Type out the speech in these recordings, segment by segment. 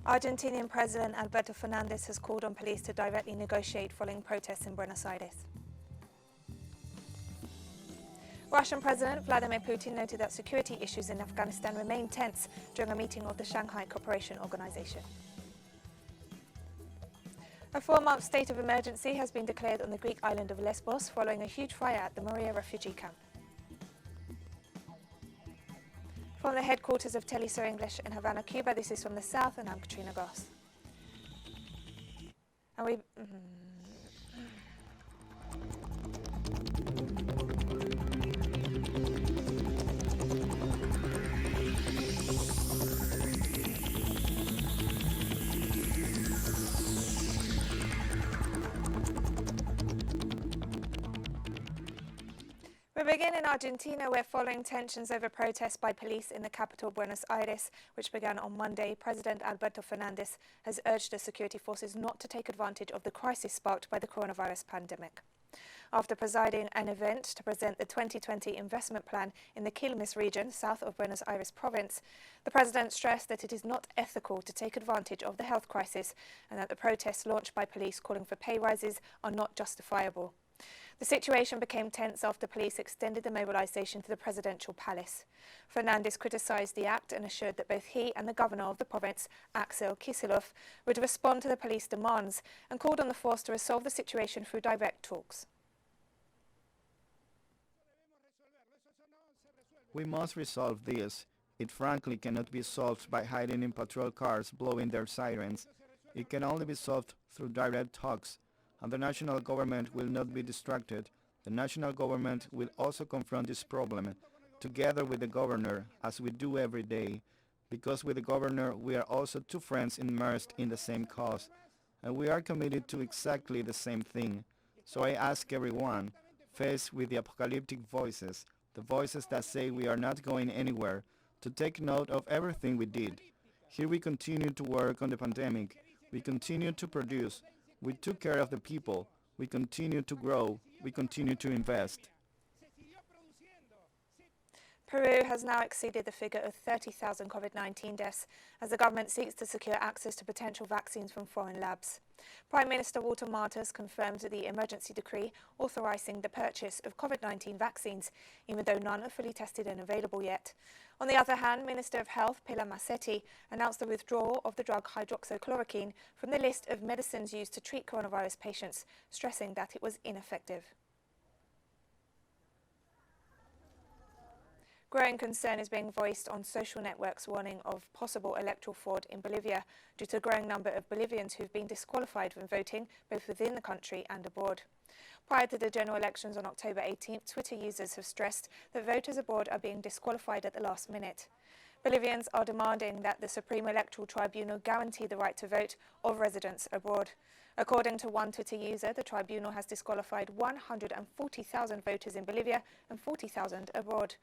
Argentine President Alberto Fernandez has called on police to directly negotiate following protests in Buenos Aires. Russian President Vladimir Putin noted that security issues in Afghanistan remain tense during a meeting of the Shanghai Cooperation organization. A 4-month state of emergency has been declared on the Greek island of Lesbos following a huge fire at the Moria refugee camp. From the headquarters of TeleSUR English in Havana, Cuba, this is From the South, and I'm Katrina Goss. And we... We begin in Argentina, where following tensions over protests by police in the capital Buenos Aires, which began on Monday, President Alberto Fernandez has urged the security forces not to take advantage of the crisis sparked by the coronavirus pandemic. After presiding an event to present the 2020 investment plan in the Quilmes region, south of Buenos Aires province, the president stressed that it is not ethical to take advantage of the health crisis and that the protests launched by police calling for pay rises are not justifiable. The situation became tense after police extended the mobilization to the presidential palace. Fernandez criticized the act and assured that both he and the governor of the province, Axel Kicillof, would respond to the police demands and called on the force to resolve the situation through direct talks. We must resolve this. It frankly cannot be solved by hiding in patrol cars blowing their sirens. It can only be solved through direct talks. And the national government will not be distracted. The national government will also confront this problem, together with the governor, as we do every day, because with the governor we are also two friends immersed in the same cause, and we are committed to exactly the same thing. So I ask everyone, faced with the apocalyptic voices, the voices that say we are not going anywhere, to take note of everything we did. Here we continue to work on the pandemic, we continue to produce, we took care of the people, we continue to grow, we continue to invest. Peru has now exceeded the figure of 30,000 COVID-19 deaths as the government seeks to secure access to potential vaccines from foreign labs. Prime Minister Walter Martins confirmed the emergency decree authorizing the purchase of COVID-19 vaccines, even though none are fully tested and available yet. On the other hand, Minister of Health Pilar Massetti announced the withdrawal of the drug hydroxychloroquine from the list of medicines used to treat coronavirus patients, stressing that it was ineffective. Growing concern is being voiced on social networks warning of possible electoral fraud in Bolivia due to a growing number of Bolivians who've been disqualified from voting both within the country and abroad. Prior to the general elections on October 18th, Twitter users have stressed that voters abroad are being disqualified at the last minute. Bolivians are demanding that the Supreme Electoral Tribunal guarantee the right to vote of residents abroad. According to one Twitter user, the tribunal has disqualified 140,000 voters in Bolivia and 40,000 abroad.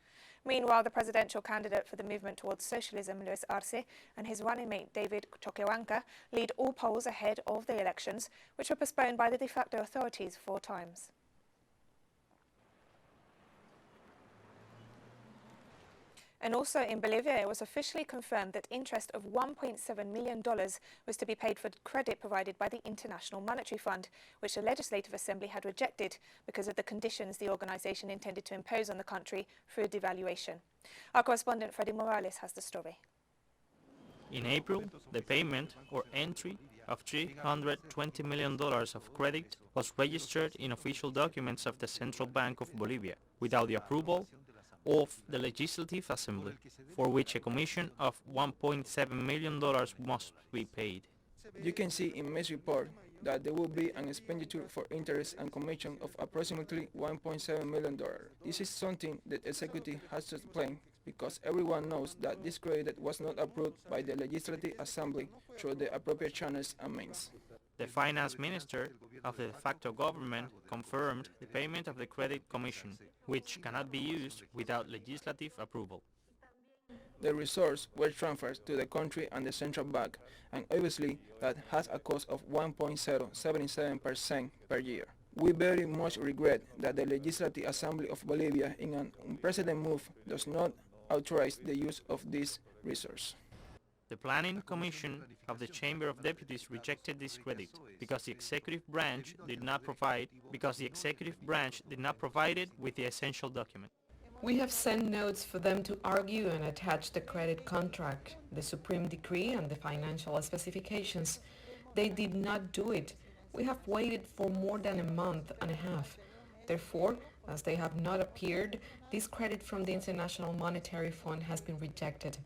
Meanwhile, the presidential candidate for the movement towards socialism, Luis Arce, and his running mate David Choquehuanca lead all polls ahead of the elections, which were postponed by the de facto authorities 4 times. And also in Bolivia, it was officially confirmed that interest of $1.7 million was to be paid for credit provided by the International Monetary Fund, which the Legislative Assembly had rejected because of the conditions the organization intended to impose on the country through devaluation. Our correspondent Freddy Morales has the story. In April, the payment or entry of $320 million of credit was registered in official documents of the Central Bank of Bolivia without the approval of the Legislative Assembly, for which a commission of $1.7 million must be paid. You can see in May's report that there will be an expenditure for interest and commission of approximately $1.7 million. This is something that the executive has to explain because everyone knows that this credit was not approved by the Legislative Assembly through the appropriate channels and means. The finance minister of the de facto government confirmed the payment of the credit commission, which cannot be used without legislative approval. The resources were transferred to the country and the central bank, and obviously that has a cost of 1.077% per year. We very much regret that the Legislative Assembly of Bolivia, in an unprecedented move, does not authorize the use of this resource. The Planning Commission of the Chamber of Deputies rejected this credit because the executive branch did not provide it with the essential document. We have sent notes for them to argue and attach the credit contract, the Supreme Decree and the financial specifications. They did not do it. We have waited for more than a month and a half. Therefore, as they have not appeared, this credit from the International Monetary Fund has been rejected.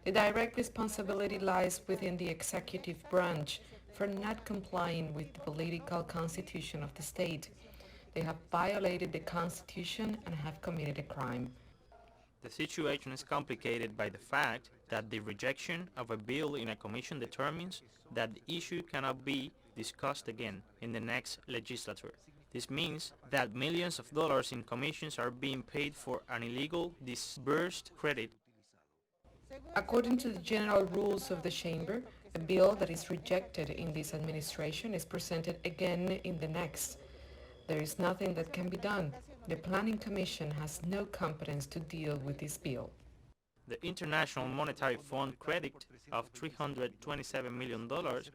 The direct responsibility lies within the executive branch for not complying with the political constitution of the state. They have violated the constitution and have committed a crime. The situation is complicated by the fact that the rejection of a bill in a commission determines that the issue cannot be discussed again in the next legislature. This means that millions of dollars in commissions are being paid for an illegal disbursed credit. According to the general rules of the Chamber, a bill that is rejected in this administration is presented again in the next. There is nothing that can be done. The Planning Commission has no competence to deal with this bill. The International Monetary Fund credit of $327 million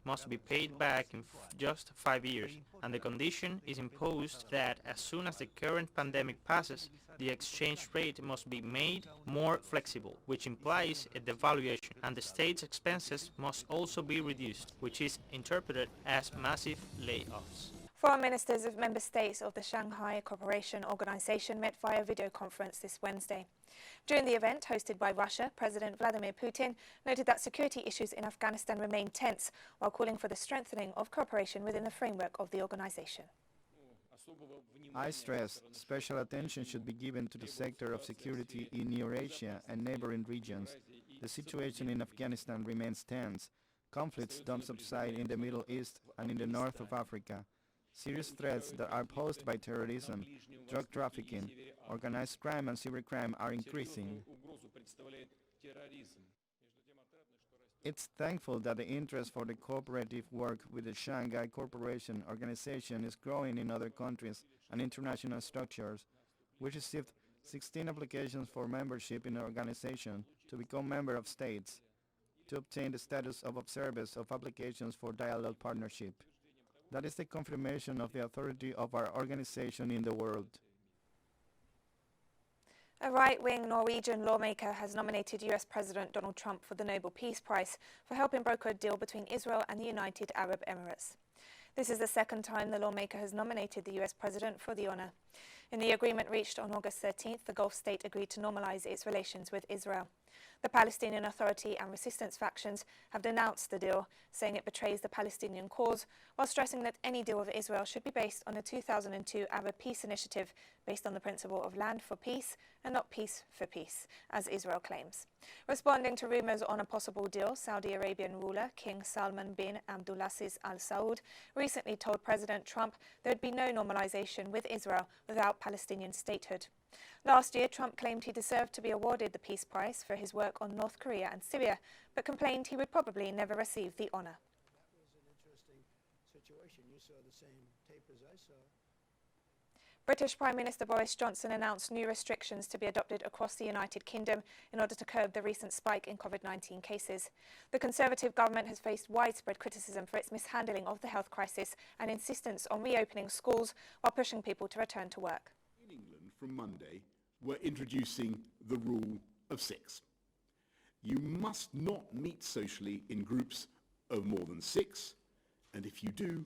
must be paid back in just 5 years, and the condition is imposed that as soon as the current pandemic passes, the exchange rate must be made more flexible, which implies a devaluation, and the state's expenses must also be reduced, which is interpreted as massive layoffs. Foreign ministers of member states of the Shanghai Cooperation organization met via video conference this Wednesday. During the event, hosted by Russia, President Vladimir Putin noted that security issues in Afghanistan remain tense, while calling for the strengthening of cooperation within the framework of the organization. I stress special attention should be given to the sector of security in Eurasia and neighboring regions. The situation in Afghanistan remains tense. Conflicts don't subside in the Middle East and in the north of Africa. Serious threats that are posed by terrorism, drug trafficking, organized crime and cybercrime are increasing. It's thankful that the interest for the cooperative work with the Shanghai Cooperation organization is growing in other countries and international structures. We received 16 applications for membership in the organization to become member of states, to obtain the status of observers of applications for dialogue partnership. That is the confirmation of the authority of our organization in the world. A right-wing Norwegian lawmaker has nominated US President Donald Trump for the Nobel Peace Prize for helping broker a deal between Israel and the United Arab Emirates. This is the second time the lawmaker has nominated the US president for the honor. In the agreement reached on August 13th, the Gulf state agreed to normalize its relations with Israel. The Palestinian Authority and resistance factions have denounced the deal, saying it betrays the Palestinian cause, while stressing that any deal with Israel should be based on the 2002 Arab Peace Initiative, based on the principle of land for peace and not peace for peace, as Israel claims. Responding to rumors on a possible deal, Saudi Arabian ruler King Salman bin Abdulaziz Al Saud recently told President Trump there would be no normalization with Israel without Palestinian statehood. Last year, Trump claimed he deserved to be awarded the Peace Prize for his work on North Korea and Syria, but complained he would probably never receive the honor. That was an interesting situation. You saw the same tape as I saw. British Prime Minister Boris Johnson announced new restrictions to be adopted across the United Kingdom in order to curb the recent spike in COVID-19 cases. The Conservative government has faced widespread criticism for its mishandling of the health crisis and insistence on reopening schools while pushing people to return to work. In England, from Monday, we're introducing the rule of 6. You must not meet socially in groups of more than 6, and if you do,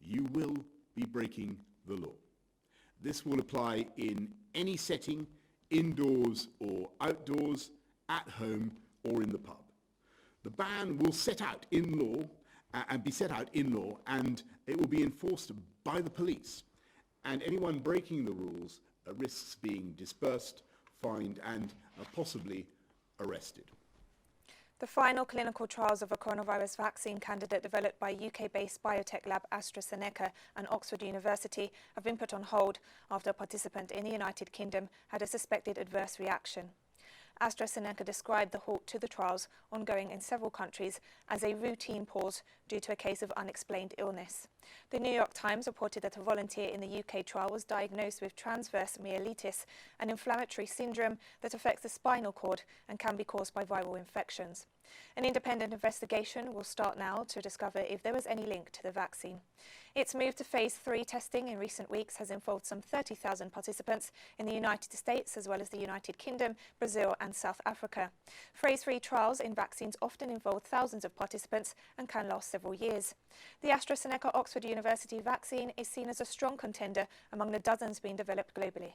you will be breaking the law. This will apply in any setting, indoors or outdoors, at home or in the pub. The ban will set out in law and it will be enforced by the police. And anyone breaking the rules risks being dispersed, fined and possibly arrested. The final clinical trials of a coronavirus vaccine candidate developed by UK-based biotech lab AstraZeneca and Oxford University have been put on hold after a participant in the United Kingdom had a suspected adverse reaction. AstraZeneca described the halt to the trials, ongoing in several countries, as a routine pause due to a case of unexplained illness. The New York Times reported that a volunteer in the UK trial was diagnosed with transverse myelitis, an inflammatory syndrome that affects the spinal cord and can be caused by viral infections. An independent investigation will start now to discover if there was any link to the vaccine. Its move to phase 3 testing in recent weeks has involved some 30,000 participants in the United States as well as the United Kingdom, Brazil and South Africa. Phase 3 trials in vaccines often involve thousands of participants and can last several years. The AstraZeneca Oxford University vaccine is seen as a strong contender among the dozens being developed globally.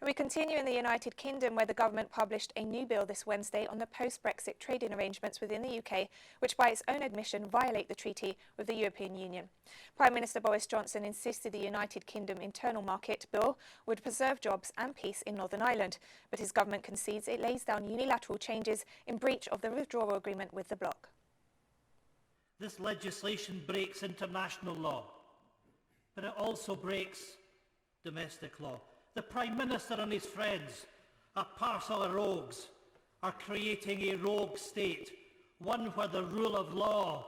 We continue in the United Kingdom, where the government published a new bill this Wednesday on the post-Brexit trading arrangements within the UK, which by its own admission violate the treaty with the European Union. Prime Minister Boris Johnson insisted the United Kingdom Internal Market Bill would preserve jobs and peace in Northern Ireland, but his government concedes it lays down unilateral changes in breach of the withdrawal agreement with the bloc. This legislation breaks international law, but it also breaks domestic law. The Prime Minister and his friends, a parcel of rogues, are creating a rogue state, one where the rule of law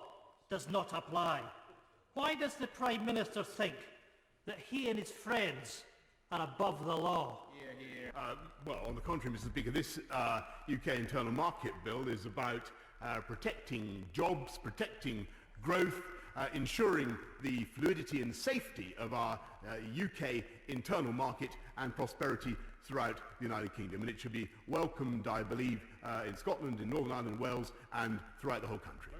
does not apply. Why does the Prime Minister think that he and his friends are above the law? Well, on the contrary, Mr. Speaker, this UK Internal Market Bill is about protecting jobs, protecting growth, ensuring the fluidity and safety of our UK internal market and prosperity throughout the United Kingdom. And it should be welcomed, I believe, in Scotland, in Northern Ireland and Wales, and throughout the whole country.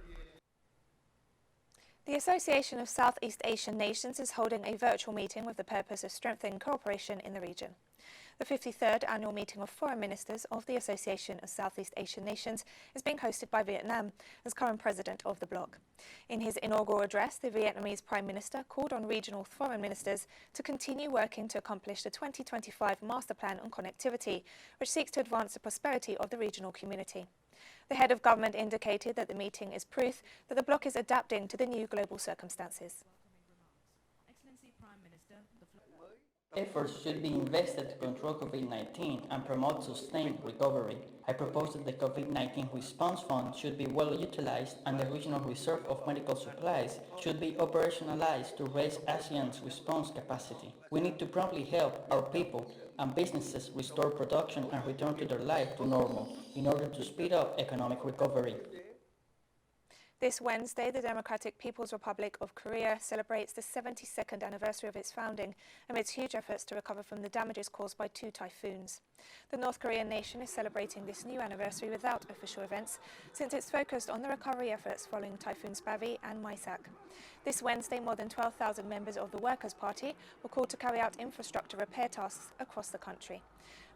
The Association of Southeast Asian Nations is holding a virtual meeting with the purpose of strengthening cooperation in the region. The 53rd annual meeting of foreign ministers of the Association of Southeast Asian Nations is being hosted by Vietnam as current president of the bloc. In his inaugural address, the Vietnamese Prime Minister called on regional foreign ministers to continue working to accomplish the 2025 Master Plan on Connectivity, which seeks to advance the prosperity of the regional community. The head of government indicated that the meeting is proof that the bloc is adapting to the new global circumstances. Efforts should be invested to control COVID-19 and promote sustained recovery. I propose that the COVID-19 response fund should be well utilized and the regional reserve of medical supplies should be operationalized to raise ASEAN's response capacity. We need to promptly help our people and businesses restore production and return to their life to normal in order to speed up economic recovery. This Wednesday, the Democratic People's Republic of Korea celebrates the 72nd anniversary of its founding amidst huge efforts to recover from the damages caused by 2 typhoons. The North Korean nation is celebrating this new anniversary without official events, since it's focused on the recovery efforts following Typhoons Bavi and Maisak. This Wednesday, more than 12,000 members of the Workers' Party were called to carry out infrastructure repair tasks across the country.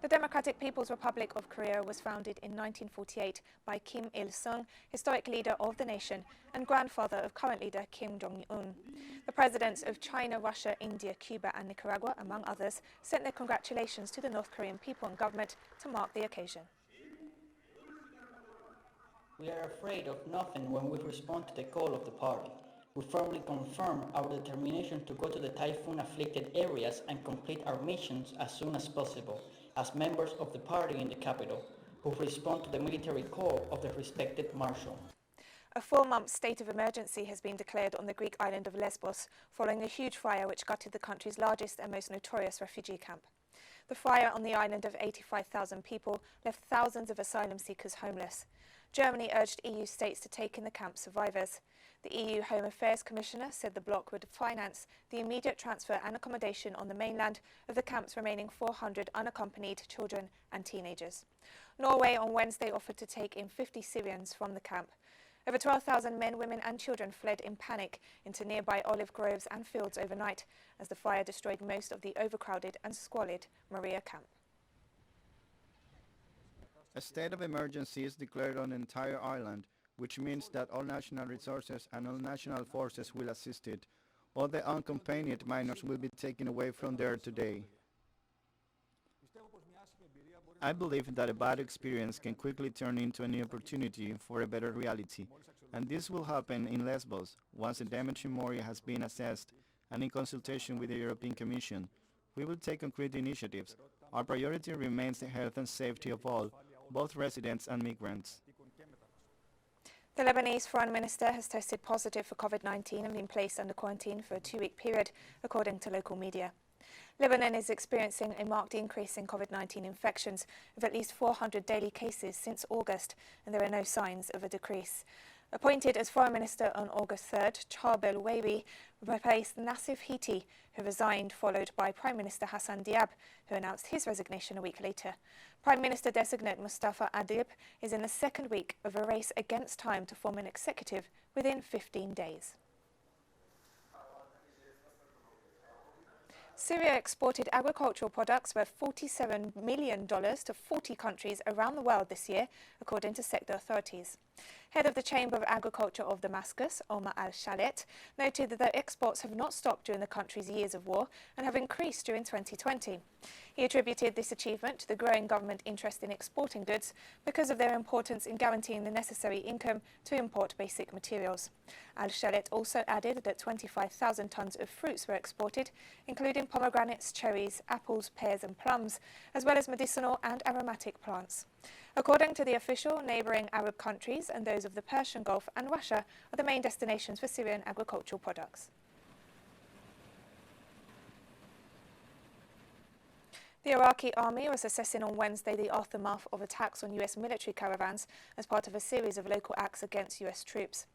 The Democratic People's Republic of Korea was founded in 1948 by Kim Il-sung, historic leader of the nation and grandfather of current leader Kim Jong-un. The presidents of China, Russia, India, Cuba and Nicaragua, among others, sent their congratulations to the North Korean people and government to mark the occasion. We are afraid of nothing when we respond to the call of the party. We firmly confirm our determination to go to the typhoon-afflicted areas and complete our missions as soon as possible, as members of the party in the capital, who respond to the military call of the respected marshal. A 4-month state of emergency has been declared on the Greek island of Lesbos following a huge fire which gutted the country's largest and most notorious refugee camp. The fire on the island of 85,000 people left thousands of asylum seekers homeless. Germany urged EU states to take in the camp's survivors. The EU Home Affairs Commissioner said the bloc would finance the immediate transfer and accommodation on the mainland of the camp's remaining 400 unaccompanied children and teenagers. Norway on Wednesday offered to take in 50 Syrians from the camp. Over 12,000 men, women and children fled in panic into nearby olive groves and fields overnight as the fire destroyed most of the overcrowded and squalid Moria camp. A state of emergency is declared on the entire island, which means that all national resources and all national forces will assist it. All the unaccompanied minors will be taken away from there today. I believe that a bad experience can quickly turn into an opportunity for a better reality, and this will happen in Lesbos once the damage in Moria has been assessed, and in consultation with the European Commission. We will take concrete initiatives. Our priority remains the health and safety of all, both residents and migrants. The Lebanese Foreign Minister has tested positive for COVID-19 and been placed under quarantine for a 2-week period, according to local media. Lebanon is experiencing a marked increase in COVID-19 infections, with at least 400 daily cases since August, and there are no signs of a decrease. Appointed as Foreign Minister on August 3rd, Charbel Wehbi replaced Nassif Hiti, who resigned, followed by Prime Minister Hassan Diab, who announced his resignation a week later. Prime Minister-designate Mustafa Adib is in the second week of a race against time to form an executive within 15 days. Syria exported agricultural products worth $47 million to 40 countries around the world this year, according to sector authorities. Head of the Chamber of Agriculture of Damascus, Omar al-Shalet, noted that the exports have not stopped during the country's years of war and have increased during 2020. He attributed this achievement to the growing government interest in exporting goods because of their importance in guaranteeing the necessary income to import basic materials. Al-Shalet also added that 25,000 tons of fruits were exported, including pomegranates, cherries, apples, pears and plums, as well as medicinal and aromatic plants. According to the official, neighbouring Arab countries and those of the Persian Gulf and Russia are the main destinations for Syrian agricultural products. The Iraqi army was assessing on Wednesday the aftermath of attacks on US military caravans as part of a series of local acts against US troops.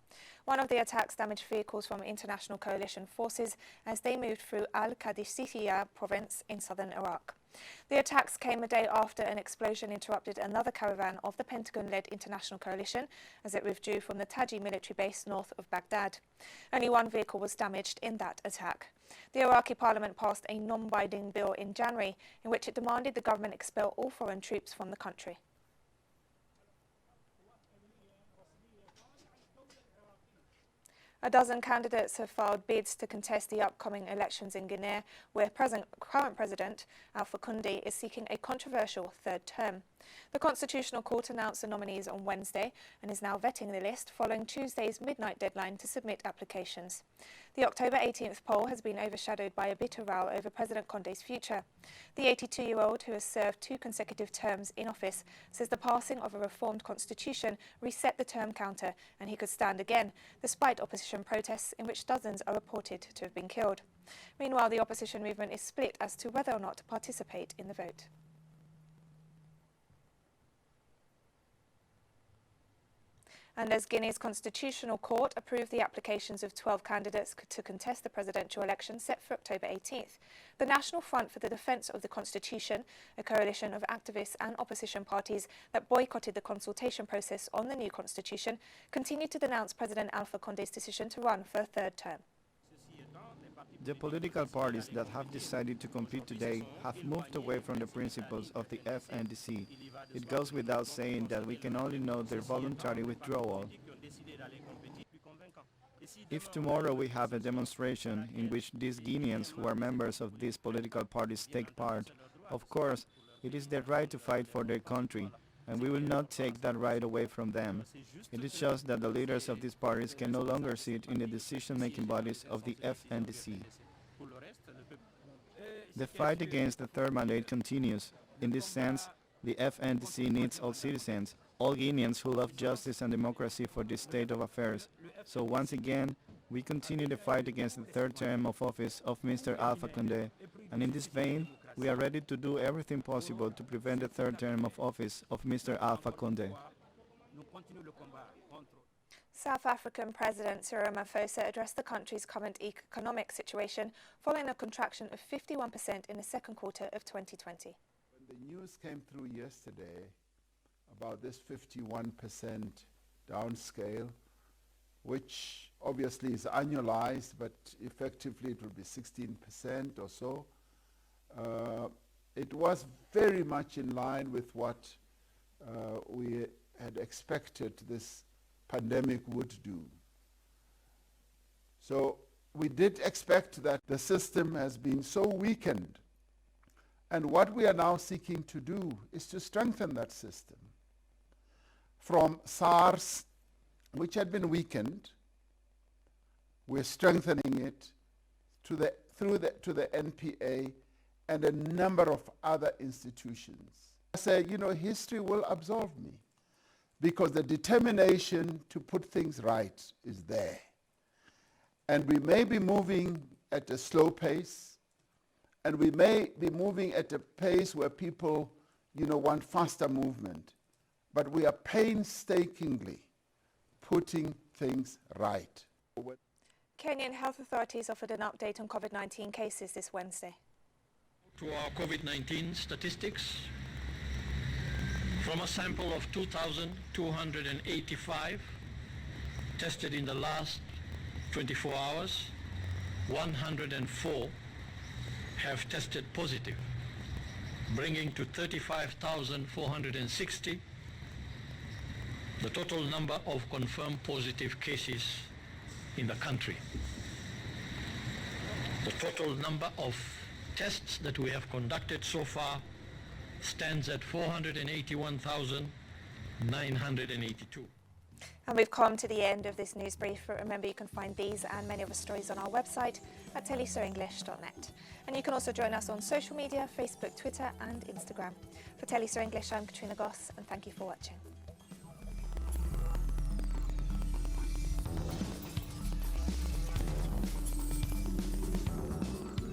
One of the attacks damaged vehicles from international coalition forces as they moved through Al-Qadisiyah province in southern Iraq. The attacks came a day after an explosion interrupted another caravan of the Pentagon-led international coalition as it withdrew from the Taji military base north of Baghdad. Only one vehicle was damaged in that attack. The Iraqi parliament passed a non-binding bill in January in which it demanded the government expel all foreign troops from the country. A dozen candidates have filed bids to contest the upcoming elections in Guinea, where current President Alpha Condé is seeking a controversial third term. The Constitutional Court announced the nominees on Wednesday and is now vetting the list following Tuesday's midnight deadline to submit applications. The October 18th poll has been overshadowed by a bitter row over President Condé's future. The 82-year-old, who has served 2 consecutive terms in office, says the passing of a reformed constitution reset the term counter and he could stand again, despite opposition protests in which dozens are reported to have been killed. Meanwhile, the opposition movement is split as to whether or not to participate in the vote. And as Guinea's Constitutional Court approved the applications of 12 candidates to contest the presidential election set for October 18th, the National Front for the Defence of the Constitution, a coalition of activists and opposition parties that boycotted the consultation process on the new constitution, continued to denounce President Alpha Condé's decision to run for a third term. The political parties that have decided to compete today have moved away from the principles of the FNDC. It goes without saying that we can only note their voluntary withdrawal. If tomorrow we have a demonstration in which these Guineans who are members of these political parties take part, of course, it is their right to fight for their country, and we will not take that right away from them. It is just that the leaders of these parties can no longer sit in the decision-making bodies of the FNDC. The fight against the third mandate continues. In this sense, the FNDC needs all citizens, all Guineans who love justice and democracy for this state of affairs. So once again, we continue the fight against the third term of office of Mr. Alpha Condé, and in this vein, we are ready to do everything possible to prevent the third term of office of Mr. Alpha Condé. South African President Cyril Ramaphosa addressed the country's current economic situation following a contraction of 51% in the second quarter of 2020. When the news came through yesterday about this 51% downscale, which obviously is annualized, but effectively it will be 16% or so, it was very much in line with what we had expected this pandemic would do. So we did expect that the system has been so weakened, and what we are now seeking to do is to strengthen that system. From SARS, which had been weakened, we're strengthening it to the NPA and a number of other institutions. I say, history will absolve me. because the determination to put things right is there. And we may be moving at a slow pace, and we may be moving at a pace where people, want faster movement. But we are painstakingly putting things right. Kenyan health authorities offered an update on COVID-19 cases this Wednesday. To our COVID-19 statistics, from a sample of 2,285 tested in the last 24 hours, 104 have tested positive, bringing to 35,460 the total number of confirmed positive cases in the country. The total number of tests that we have conducted so far stands at 481,982. And we've come to the end of this news brief, but remember you can find these and many other stories on our website at telesurenglish.net. And you can also join us on social media, Facebook, Twitter and Instagram. For TeleSUR English, I'm Katrina Goss, and thank you for watching.